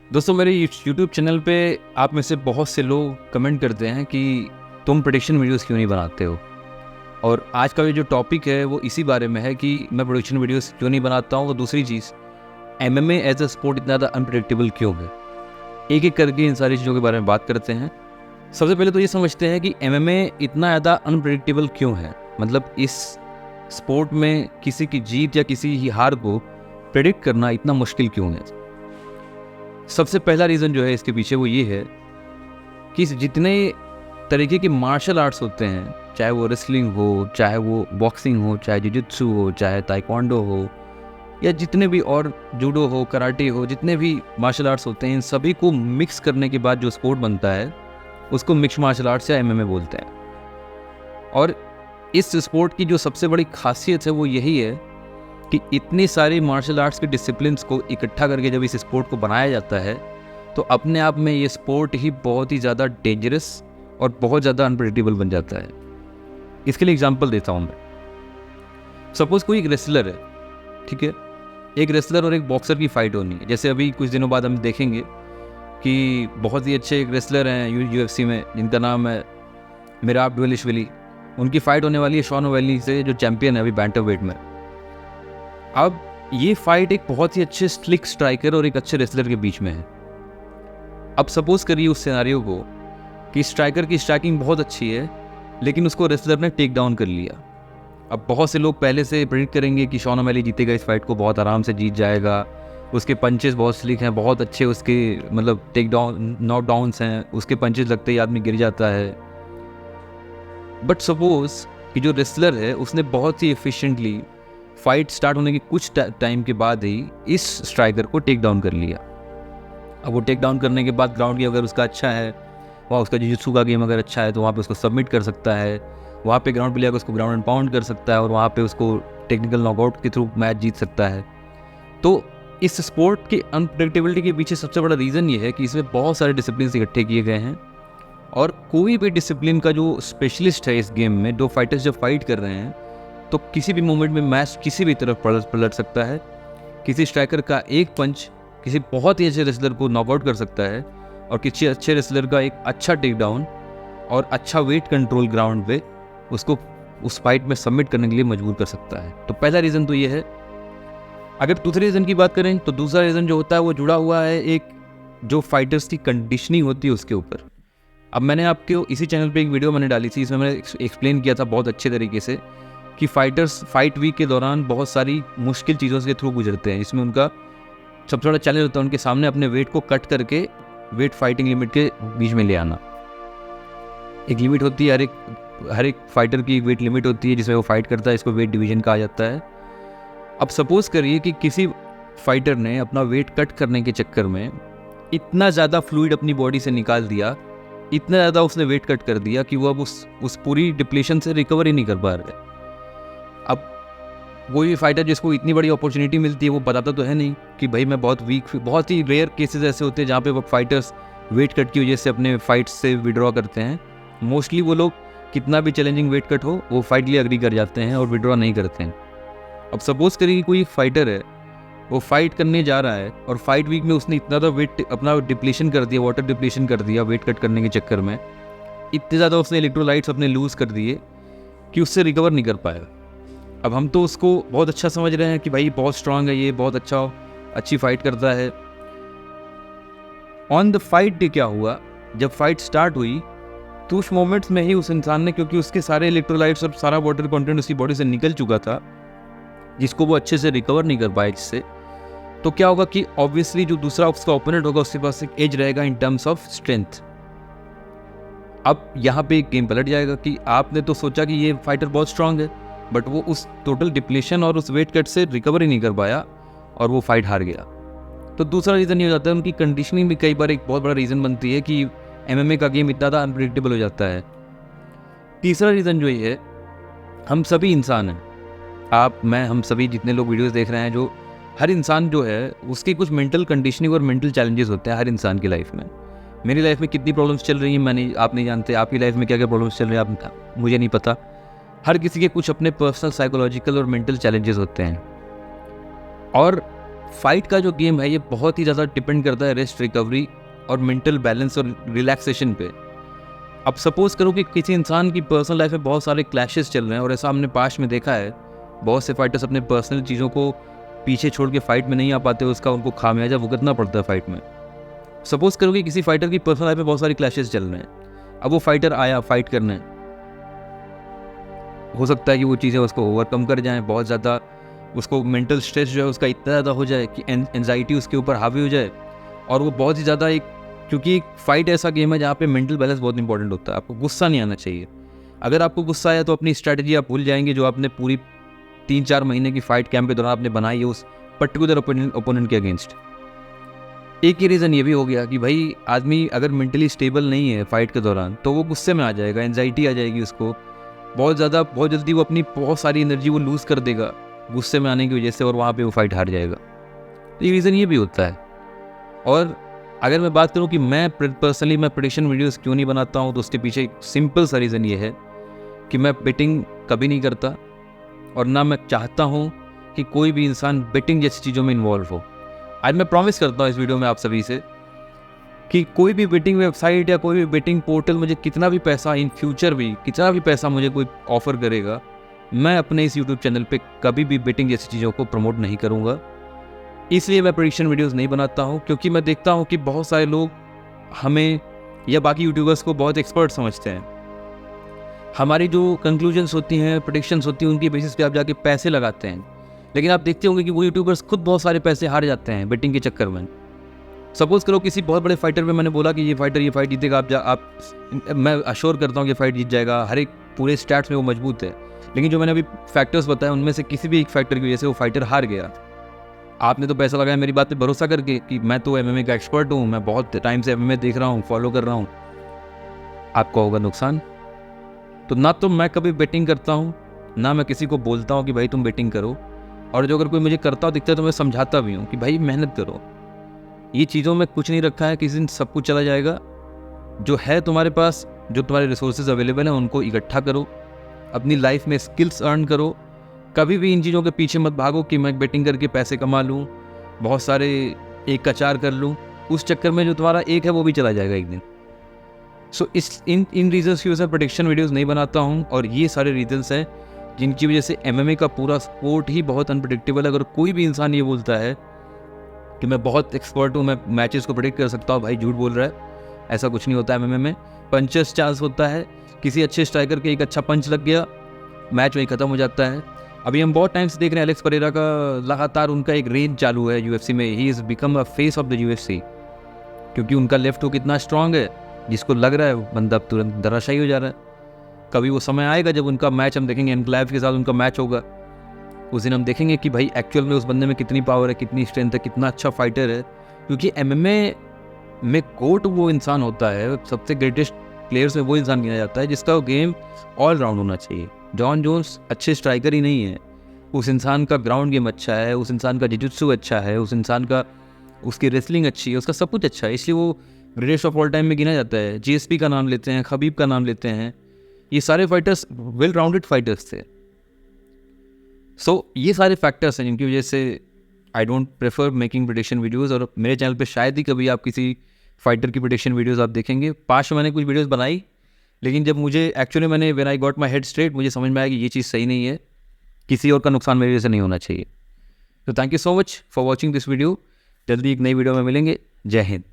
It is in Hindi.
दोस्तों, मेरे यूट्यूब चैनल पे आप में से बहुत से लोग कमेंट करते हैं कि तुम प्रेडिक्शन वीडियोस क्यों नहीं बनाते हो। और आज का ये जो टॉपिक है वो इसी बारे में है कि मैं प्रेडिक्शन वीडियोस क्यों नहीं बनाता हूँ। और दूसरी चीज़, एमएमए एज अ स्पोर्ट इतना ज़्यादा अनप्रेडिक्टेबल क्यों है। एक एक करके इन सारी चीज़ों के बारे में बात करते हैं। सबसे पहले तो ये समझते हैं कि एमएमए इतना ज़्यादा अनप्रेडिक्टेबल क्यों है। मतलब इस स्पोर्ट में किसी की जीत या किसी की हार को प्रेडिक्ट करना इतना मुश्किल क्यों है। सबसे पहला रीज़न जो है इसके पीछे वो ये है कि जितने तरीके के मार्शल आर्ट्स होते हैं, चाहे वो रेसलिंग हो, चाहे वो बॉक्सिंग हो, चाहे जुजित्सु हो, चाहे ताइक्वांडो हो, या जितने भी और जूडो हो, कराटे हो, जितने भी मार्शल आर्ट्स होते हैं, इन सभी को मिक्स करने के बाद जो स्पोर्ट बनता है उसको मिक्स मार्शल आर्ट्स या एमएमए बोलते हैं। और इस स्पोर्ट की जो सबसे बड़ी खासियत है वो यही है कि इतनी सारी मार्शल आर्ट्स के डिसिप्लिन्स को इकट्ठा करके जब इस स्पोर्ट को बनाया जाता है तो अपने आप में ये स्पोर्ट ही बहुत ही ज़्यादा डेंजरस और बहुत ज़्यादा अनप्रेडिक्टेबल बन जाता है। इसके लिए एग्जांपल देता हूँ मैं। सपोज कोई एक रेसलर है, ठीक है, एक रेसलर और एक बॉक्सर की फ़ाइट होनी है। जैसे अभी कुछ दिनों बाद हम देखेंगे कि बहुत ही अच्छे एक रेसलर हैं यूएफसी में, जिनका नाम है मिराब ड्वेलिशविली। उनकी फ़ाइट होने वाली है शॉन ओवैली से, जो चैम्पियन है अभी बैंटमवेट में। अब ये फाइट एक बहुत ही अच्छे स्लिक स्ट्राइकर और एक अच्छे रेसलर के बीच में है। अब सपोज करिए उस सिनारियो को कि स्ट्राइकर की स्ट्राइकिंग बहुत अच्छी है लेकिन उसको रेसलर ने टेक डाउन कर लिया। अब बहुत से लोग पहले से प्रेडिक्ट करेंगे कि शॉन ओमैली जीतेगा, इस फाइट को बहुत आराम से जीत जाएगा, उसके पंचेस बहुत स्लिक हैं, बहुत अच्छे उसके मतलब टेक डाउन नॉक डाउन्स हैं, उसके पंचेस लगते ही आदमी गिर जाता है। बट सपोज कि जो रेसलर है उसने बहुत ही एफिशिएंटली फाइट स्टार्ट होने के कुछ टाइम के बाद ही इस स्ट्राइकर को टेक डाउन कर लिया। अब वो टेक डाउन करने के बाद ग्राउंड की अगर उसका अच्छा है, वहाँ उसका जुजित्सु का गेम अगर अच्छा है तो वहाँ पे उसको सबमिट कर सकता है, वहाँ पे ग्राउंड प्लेयर को उसको ग्राउंड एंड पाउंड कर सकता है और वहाँ पे उसको टेक्निकल नॉकआउट के थ्रू मैच जीत सकता है। तो इस स्पोर्ट की अनप्रेडिक्टेबिलिटी के पीछे सबसे बड़ा रीज़न ये है कि इसमें बहुत सारे डिसिप्लिन इकट्ठे किए गए हैं और कोई भी डिसिप्लिन का जो स्पेशलिस्ट है इस गेम में, दो फाइटर्स जब फाइट कर रहे हैं तो किसी भी मोमेंट में मैच किसी भी तरफ पलट सकता है। किसी स्ट्राइकर का एक पंच किसी बहुत ही अच्छे रेसलर को नॉकआउट कर सकता है और किसी अच्छे रेसलर का एक अच्छा टेक डाउन और अच्छा वेट कंट्रोल ग्राउंड पे उसको उस फाइट में सबमिट करने के लिए मजबूर कर सकता है। तो पहला रीज़न तो ये है। अगर दूसरे रीज़न की बात करें तो दूसरा रीज़न जो होता है वो जुड़ा हुआ है एक जो फाइटर्स की कंडीशनिंग होती है उसके ऊपर। अब मैंने आपके इसी चैनल पे एक वीडियो मैंने डाली थी, इसमें मैंने एक्सप्लेन किया था बहुत अच्छे तरीके से कि फाइटर्स फाइट वीक के दौरान बहुत सारी मुश्किल चीज़ों के थ्रू गुजरते हैं। इसमें उनका सबसे बड़ा चैलेंज होता है उनके सामने अपने वेट को कट करके वेट फाइटिंग लिमिट के बीच में ले आना। एक लिमिट होती है, हर एक फाइटर की वेट लिमिट होती है जिसमें वो फाइट करता है, इसको वेट डिवीजन कहा जाता है। अब सपोज करिए कि किसी फाइटर ने अपना वेट कट करने के चक्कर में इतना ज़्यादा फ्लूइड अपनी बॉडी से निकाल दिया, इतना ज़्यादा उसने वेट कट कर दिया कि वो अब उस पूरी डिप्लेशन से रिकवर ही नहीं कर पा रहे। अब कोई भी फाइटर जिसको इतनी बड़ी अपॉर्चुनिटी मिलती है वो बताता तो है नहीं कि भाई मैं बहुत वीक, बहुत ही रेयर केसेस ऐसे होते हैं जहाँ पे वो फाइटर्स वेट कट की वजह से अपने फाइट से विड्रॉ करते हैं। मोस्टली वो लोग कितना भी चैलेंजिंग वेट कट हो वो फाइट लिए अग्री कर जाते हैं और विड्रॉ नहीं करते हैं। अब सपोज करिए कि कोई फाइटर है, वो फाइट करने जा रहा है और फाइट वीक में उसने इतना ज़्यादा वेट अपना डिप्लेशन कर दिया, वाटर डिप्लेशन कर दिया वेट कट करने के चक्कर में, इतने ज़्यादा उसने इलेक्ट्रोलाइट्स अपने लूज़ कर दिए कि उससे रिकवर नहीं कर पाया। अब हम तो उसको बहुत अच्छा समझ रहे हैं कि भाई बहुत स्ट्रांग है, ये बहुत अच्छी फाइट करता है। ऑन द फाइट डे क्या हुआ, जब फाइट स्टार्ट हुई तो उस मोमेंट्स में ही उस इंसान ने, क्योंकि उसके सारे इलेक्ट्रोलाइट्स और सारा वाटर कंटेंट उसकी बॉडी से निकल चुका था जिसको वो अच्छे से रिकवर नहीं कर पाए जिससे, तो क्या होगा कि ऑब्वियसली जो दूसरा उसका ओपोनेंट होगा उसके पास एक एज रहेगा इन टर्म्स ऑफ स्ट्रेंथ। अब यहाँ पे एक गेम पलट जाएगा कि आपने तो सोचा कि ये फाइटर बहुत स्ट्रांग है बट वो उस टोटल डिप्लेशन और उस वेट कट से रिकवर ही नहीं कर पाया और वो फाइट हार गया। तो दूसरा रीज़न ये हो जाता है उनकी कंडीशनिंग भी कई बार एक बहुत बड़ा रीज़न बनती है कि एमएमए का गेम इतना ज़्यादा अनप्रेडिक्टेबल हो जाता है। तीसरा रीज़न जो ये है, हम सभी इंसान हैं, आप मैं हम सभी जितने लोग वीडियोस देख रहे हैं, जो हर इंसान जो है उसकी कुछ मेंटल कंडीशनिंग और मेंटल चैलेंजेस होते हैं हर इंसान की लाइफ में। मेरी लाइफ में कितनी प्रॉब्लम्स चल रही हैं आप नहीं जानते, आपकी लाइफ में क्या क्या प्रॉब्लम्स चल रही हैं मुझे नहीं पता। हर किसी के कुछ अपने पर्सनल साइकोलॉजिकल और मेंटल चैलेंजेस होते हैं और फाइट का जो गेम है ये बहुत ही ज़्यादा डिपेंड करता है रेस्ट, रिकवरी और मेंटल बैलेंस और रिलैक्सेशन पे। अब सपोज करो कि किसी इंसान की पर्सनल लाइफ में बहुत सारे क्लैशेस चल रहे हैं और ऐसा हमने पास्ट में देखा है, बहुत से फाइटर्स अपने पर्सनल चीज़ों को पीछे छोड़ के फाइट में नहीं आ पाते, उसका उनको खामियाजा भुगतना पड़ता है फाइट में। सपोज करो कि किसी फाइटर की पर्सनल लाइफ में बहुत सारे क्लैशेस चल रहे हैं, अब वो फाइटर आया फाइट करने, हो सकता है कि वो चीज़ें उसको ओवरकम कर जाएं, बहुत ज़्यादा उसको मेंटल स्ट्रेस जो है उसका इतना ज़्यादा हो जाए कि एंजाइटी उसके ऊपर हावी हो जाए, और वो बहुत ही ज़्यादा क्योंकि फाइट ऐसा गेम है जहाँ पे मेंटल बैलेंस बहुत इंपॉर्टेंट होता है। आपको गुस्सा नहीं आना चाहिए। अगर आपको गुस्सा आया तो अपनी स्ट्रैटेजी आप भूल जाएंगे जो आपने पूरी 3-4 महीने की फाइट कैंप के दौरान आपने बनाई है उस पर्टिकुलर ओपोनेंट के अगेंस्ट। एक ही रीज़न ये भी हो गया कि भाई आदमी अगर मेंटली स्टेबल नहीं है फाइट के दौरान तो वो गुस्से में आ जाएगा, एंजाइटी आ जाएगी उसको बहुत ज़्यादा, बहुत जल्दी वो अपनी बहुत सारी एनर्जी वो लूज़ कर देगा गुस्से में आने की वजह से, और वहाँ पे वो फाइट हार जाएगा। तो ये रीज़न ये भी होता है। और अगर मैं बात करूँ कि मैं पर्सनली प्रेडिक्शन वीडियोस क्यों नहीं बनाता हूँ, तो उसके पीछे एक सिंपल सा रीज़न ये है कि मैं बेटिंग कभी नहीं करता और ना मैं चाहता हूँ कि कोई भी इंसान बेटिंग जैसी चीज़ों में इन्वॉल्व हो। आज मैं प्रॉमिस करता हूँ इस वीडियो में आप सभी से कि कोई भी बेटिंग वेबसाइट या कोई भी बेटिंग पोर्टल मुझे कितना भी पैसा इन फ्यूचर भी कितना भी पैसा मुझे कोई ऑफर करेगा, मैं अपने इस यूट्यूब चैनल पे कभी भी बेटिंग जैसी चीज़ों को प्रमोट नहीं करूँगा। इसलिए मैं प्रेडिक्शन वीडियोस नहीं बनाता हूँ, क्योंकि मैं देखता हूँ कि बहुत सारे लोग हमें या बाकी यूट्यूबर्स को बहुत एक्सपर्ट समझते हैं। हमारी जो कंक्लूजन्स होती हैं, प्रेडिक्शंस होती हैं, उनकी बेसिस पे आप जाके पैसे लगाते हैं, लेकिन आप देखते होंगे कि वो यूट्यूबर्स खुद बहुत सारे पैसे हार जाते हैं बेटिंग के चक्कर में। सपोज करो किसी बहुत बड़े फाइटर पे मैंने बोला कि ये फाइट जीतेगा, मैं अश्योर करता हूँ कि फाइट जीत जाएगा, हर एक पूरे स्टैट्स में वो मजबूत है, लेकिन जो मैंने अभी फैक्टर्स बताए उनमें से किसी भी एक फैक्टर की वजह से वो फाइटर हार गया। आपने तो पैसा लगाया मेरी बात पे भरोसा करके कि मैं तो एमएमए का एक्सपर्ट हूँ, मैं बहुत टाइम से एमएमए देख रहा हूँ, फॉलो कर रहा हूँ, आपका होगा नुकसान। तो ना तो मैं कभी बेटिंग करता हूँ, ना मैं किसी को बोलता हूँ कि भाई तुम बेटिंग करो, और जो अगर कोई मुझे करता हो दिखता है तो मैं समझाता भी हूँ कि भाई मेहनत करो, ये चीज़ों में कुछ नहीं रखा है, किसी दिन सब कुछ चला जाएगा। जो है तुम्हारे पास, जो तुम्हारे रिसोर्सेज अवेलेबल हैं उनको इकट्ठा करो, अपनी लाइफ में स्किल्स अर्न करो। कभी भी इन चीज़ों के पीछे मत भागो कि मैं बेटिंग करके पैसे कमा लूँ, बहुत सारे एक का चार कर लूँ, उस चक्कर में जो तुम्हारा एक है वो भी चला जाएगा एक दिन। सो इन रीजंस की वजह से प्रेडिक्शन वीडियोस नहीं बनाता हूँ, और ये सारे रीजंस हैं जिनकी वजह से एमएमए का पूरा स्पोर्ट ही बहुत अनप्रेडिक्टेबल है। अगर कोई भी इंसान ये बोलता है कि मैं बहुत एक्सपर्ट हूँ, मैं मैचेस को प्रेडिक्ट कर सकता हूँ, भाई झूठ बोल रहा है। ऐसा कुछ नहीं होता है एमएमए में। पंचेस चांस होता है, किसी अच्छे स्ट्राइकर के एक अच्छा पंच लग गया, मैच वहीं ख़त्म हो जाता है। अभी हम बहुत टाइम से देख रहे हैं एलेक्स परेरा का लगातार उनका एक रेंज चालू है यूएफसी में, he is become a face of the UFC, क्योंकि उनका लेफ्ट हुक इतना स्ट्रांग है, जिसको लग रहा है बंदा तुरंत धराशायी हो जा रहा है। कभी वो समय आएगा जब उनका मैच हम देखेंगे, एनक्लेव के साथ उनका मैच होगा, उस दिन हम देखेंगे कि भाई एक्चुअल में उस बंदे में कितनी पावर है, कितनी स्ट्रेंथ है, कितना अच्छा फाइटर है। क्योंकि एमएमए में गोट वो इंसान होता है, सबसे ग्रेटेस्ट प्लेयर्स में वो इंसान गिना जाता है जिसका गेम ऑल राउंड होना चाहिए। जॉन जोन्स अच्छे स्ट्राइकर ही नहीं है, उस इंसान का ग्राउंड गेम अच्छा है, उस इंसान का जिजुत्सु अच्छा है, उस इंसान का उसकी रेसलिंग अच्छी है, उसका सब कुछ अच्छा है, इसलिए वो ग्रेटेस्ट ऑफ ऑल टाइम में गिना जाता है। जीएसपी का नाम लेते हैं, खबीब का नाम लेते हैं, ये सारे फाइटर्स वेल राउंडेड फाइटर्स थे। सो ये सारे फैक्टर्स हैं जिनकी वजह से I don't prefer making prediction videos. और मेरे चैनल पे शायद ही कभी आप किसी फाइटर की प्रेडिक्शन वीडियोज़ आप देखेंगे। पास्ट में मैंने कुछ वीडियोज़ बनाई, लेकिन जब मुझे actually when I got my head straight, मुझे समझ में आया कि ये चीज़ सही नहीं है, किसी और का नुकसान मेरी वजह से नहीं होना चाहिए। तो thank you so much for watching this video. जल्दी एक नई वीडियो में मिलेंगे। जय हिंद।